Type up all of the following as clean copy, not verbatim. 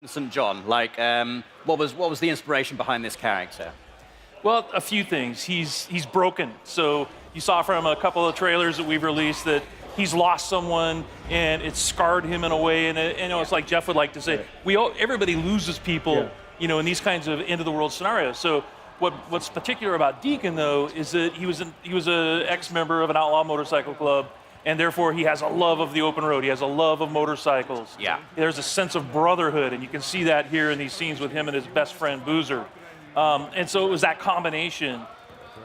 St. John, like, what was the inspiration behind this character? Well, a few things. He's broken. So you saw from a couple of trailers that we've released that he's lost someone and it's scarred him in a way. And it's like Jeff would like to say, everybody loses people, in these kinds of end of the world scenarios. So what's particular about Deacon though is that he was an ex-member of an outlaw motorcycle club. And therefore, he has a love of the open road. He has a love of motorcycles. Yeah. There's a sense of brotherhood, and you can see that here in these scenes with him and his best friend, Boozer. And so it was that combination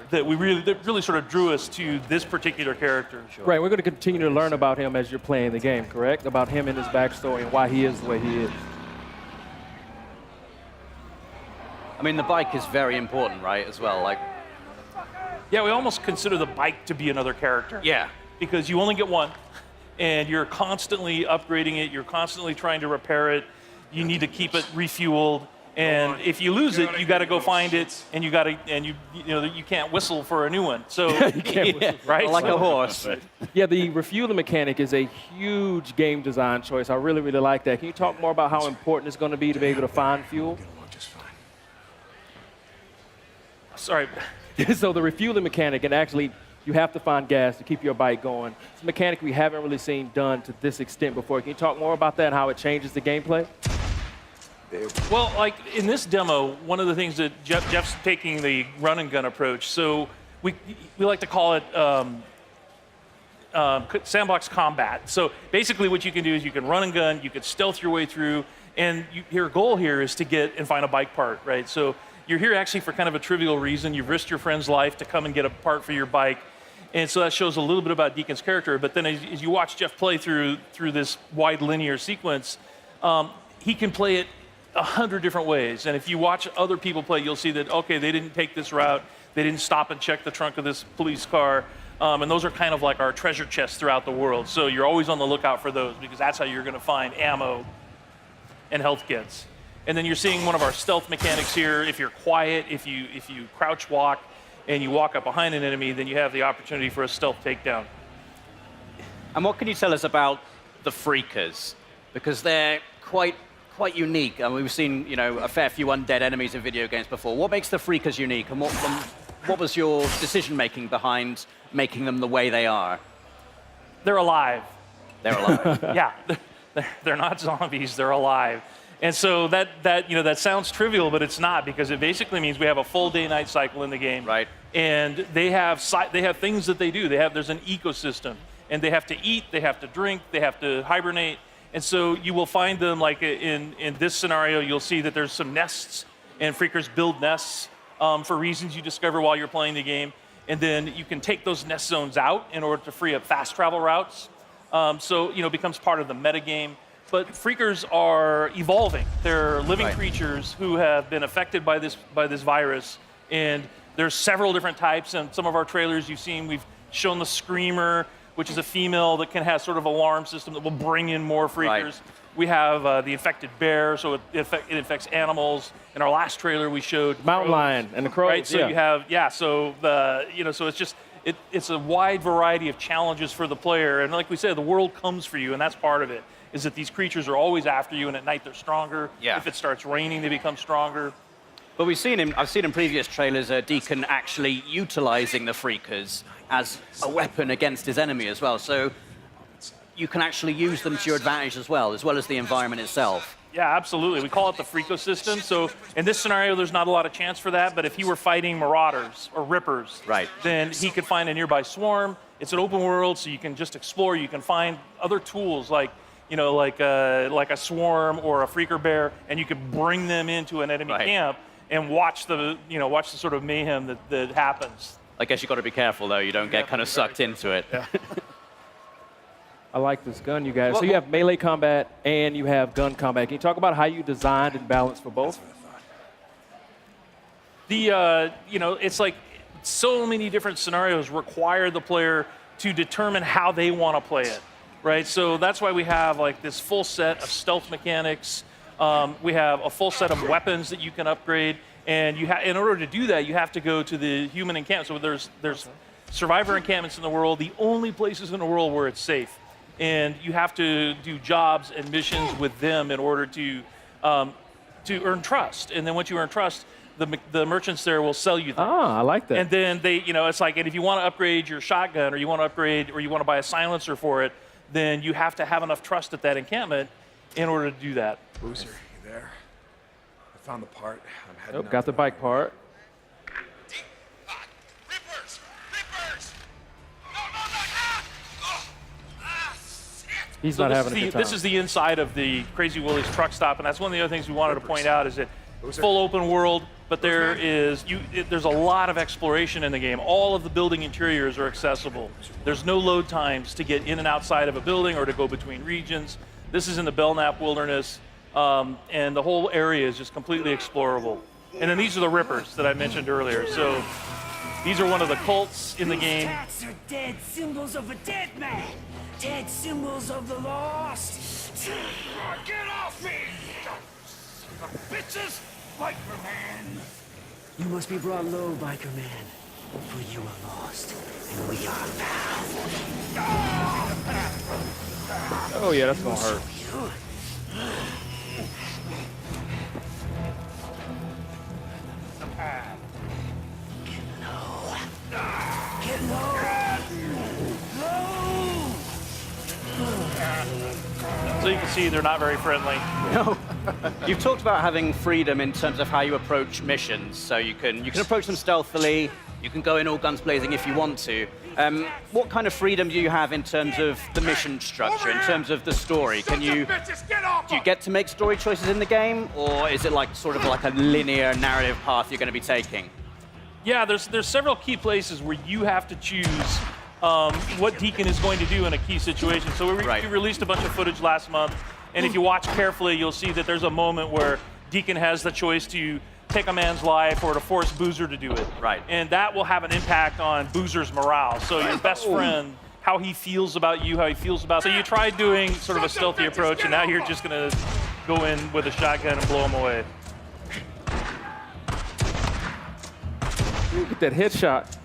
that really sort of drew us to this particular character. Right, we're going to continue to learn about him as you're playing the game, correct? About him and his backstory and why he is the way he is. I mean, the bike is very important, right, as well? Like, yeah, we almost consider the bike to be another character. Yeah. Because you only get one, and you're constantly upgrading it. You're constantly trying to repair it. You need to keep it refueled, and if you lose it, you got to go find it, and you can't whistle for a new one. So You can't whistle. right, like a horse. Yeah, the refueling mechanic is a huge game design choice. I really, really like that. Can you talk more about how important it's going to be to be able to find fuel? Sorry. So the refueling mechanic, and actually you have to find gas to keep your bike going. It's a mechanic we haven't really seen done to this extent before. Can you talk more about that and how it changes the gameplay? Well, like in this demo, one of the things that Jeff's taking the run and gun approach. So we like to call it sandbox combat. So basically what you can do is you can run and gun, you can stealth your way through, and your goal here is to get and find a bike part, right? So you're here actually for kind of a trivial reason. You've risked your friend's life to come and get a part for your bike. And so that shows a little bit about Deacon's character. But then as you watch Jeff play through this wide linear sequence, he can play it 100 different ways. And if you watch other people play, you'll see that, okay, they didn't take this route. They didn't stop and check the trunk of this police car. And those are kind of like our treasure chests throughout the world. So you're always on the lookout for those because that's how you're going to find ammo and health kits. And then you're seeing one of our stealth mechanics here. If you're quiet, if you crouch walk and you walk up behind an enemy, then you have the opportunity for a stealth takedown. And what can you tell us about the Freakers? Because they're quite unique. I mean, we've seen, a fair few undead enemies in video games before. What makes the Freakers unique, and what was your decision-making behind making them the way they are? They're alive. They're alive. Yeah, they're not zombies, they're alive. And so that sounds trivial, but it's not, because it basically means we have a full day-night cycle in the game. Right. And they have things that they do. There's an ecosystem, and they have to eat, they have to drink, they have to hibernate. And so you will find them, like in this scenario, you'll see that there's some nests, and Freakers build nests for reasons you discover while you're playing the game. And then you can take those nest zones out in order to free up fast travel routes. So it becomes part of the metagame. But Freakers are evolving. They're living creatures who have been affected by this virus, and there's several different types. And some of our trailers you've seen, we've shown the Screamer, which is a female that can have sort of alarm system that will bring in more Freakers. Right. We have the infected bear, so it infects animals. In our last trailer, we showed mountain lion and the crows. Right, so you have so it's just it's a wide variety of challenges for the player. And like we said, the world comes for you, and that's part of it. Is that these creatures are always after you, and at night they're stronger. Yeah. If it starts raining, they become stronger. But I've seen in previous trailers Deacon actually utilizing the Freakers as a weapon against his enemy as well. So you can actually use them to your advantage as well as the environment itself. Yeah, absolutely. We call it the Freakosystem. So in this scenario, there's not a lot of chance for that, but if he were fighting Marauders or Rippers, then he could find a nearby swarm. It's an open world, so you can just explore. You can find other tools like a swarm or a freaker bear, and you could bring them into an enemy camp and watch the sort of mayhem that happens. I guess you've got to be careful, though. You don't get kind of sucked into it. Yeah. I like this gun, you guys. So you have melee combat and you have gun combat. Can you talk about how you designed and balanced for both? It's like so many different scenarios require the player to determine how they want to play it. Right, so that's why we have like this full set of stealth mechanics. We have a full set of weapons that you can upgrade, and in order to do that, you have to go to the human encampment. So there's survivor encampments in the world, the only places in the world where it's safe, and you have to do jobs and missions with them in order to to earn trust. And then once you earn trust, the merchants there will sell you things. Ah, I like that. And then they, it's like, and if you want to upgrade your shotgun, or you want to upgrade, or you want to buy a silencer for it, then you have to have enough trust at that encampment in order to do that. Boozer, you there? I found the part. I'm heading Nope, got the bike part. Rippers! Rippers! No, no, no! Ah! Oh! Ah, shit! He's So not this having is a the, good time. This is the inside of the Crazy Willie's truck stop, and that's one of the other things we wanted to point out is that full open world, but there's a lot of exploration in the game. All of the building interiors are accessible. There's no load times to get in and outside of a building or to go between regions. This is in the Belknap Wilderness, and the whole area is just completely explorable. And then these are the Rippers that I mentioned earlier. So these are one of the cults in the game. Tats are dead symbols of a dead man. Dead symbols of the lost. Get off me! Bitches! Biker man! You must be brought low, biker man. For you are lost, and we are found. Oh yeah, that's gonna hurt. Get low! Low! So you can see they're not very friendly. No. You've talked about having freedom in terms of how you approach missions. So you can approach them stealthily. You can go in all guns blazing if you want to. What kind of freedom do you have in terms of the mission structure, in terms of the story? Sons of bitches, get off! Do you get to make story choices in the game, or is it like sort of like a linear narrative path you're going to be taking? Yeah, there's several key places where you have to choose what Deacon is going to do in a key situation. So we released a bunch of footage last month, and if you watch carefully, you'll see that there's a moment where Deacon has the choice to take a man's life or to force Boozer to do it. Right. And that will have an impact on Boozer's morale. So your best friend, how he feels about you, how he feels about. So you tried doing sort of a stealthy approach, and now you're just going to go in with a shotgun and blow him away. Get that headshot.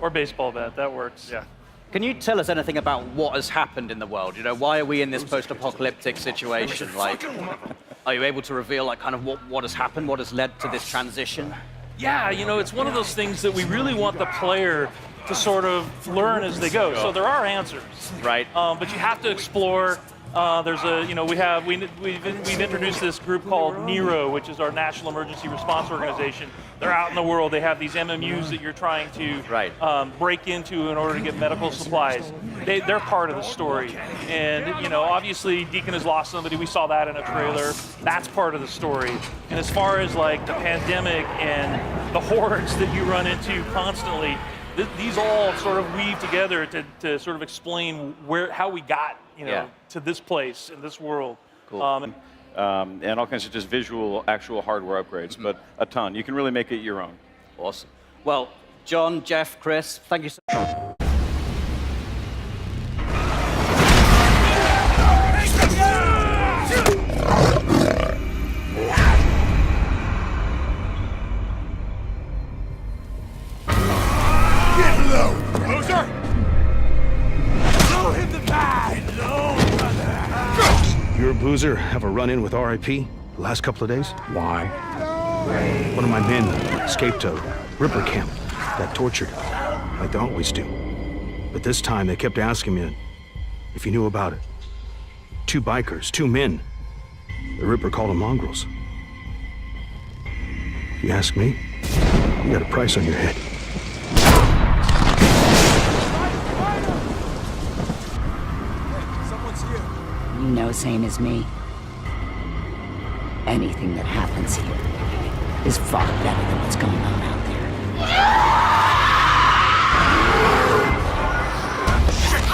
Or baseball bat, that works. Yeah. Can you tell us anything about what has happened in the world? You know, why are we in this post-apocalyptic situation? Like, are you able to reveal like kind of what has happened, what has led to this transition? Yeah, it's one of those things that we really want the player to sort of learn as they go. So there are answers, Right. but you have to explore. There's a, we've introduced this group called NERO, which is our National Emergency Response Organization. They're out in the world. They have these MMUs that you're trying to break into in order to get medical supplies. They're part of the story. And, obviously Deacon has lost somebody. We saw that in a trailer. That's part of the story. And as far as like the pandemic and the hordes that you run into constantly, these all sort of weave together to sort of explain how we got, to this place in this world. Cool. And all kinds of just visual, actual hardware upgrades, but a ton. You can really make it your own. Awesome. Well, John, Jeff, Chris, thank you so much. Get low! Boozer! Blow him the bag! Low, brother! You or Boozer have a run-in with RIP the last couple of days? Why? One of my men escaped a Ripper camp, got tortured, like they always do. But this time they kept asking me if you knew about it. 2 bikers, 2 men. The Ripper called them mongrels. If you ask me, you got a price on your head. Someone's here. You know, same as me. Anything that happens here is far better than what's going on out there.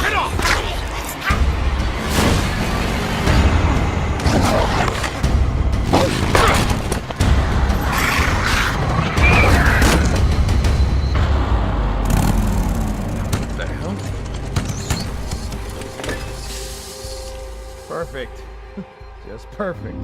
Get off! What the hell? Perfect. Just perfect.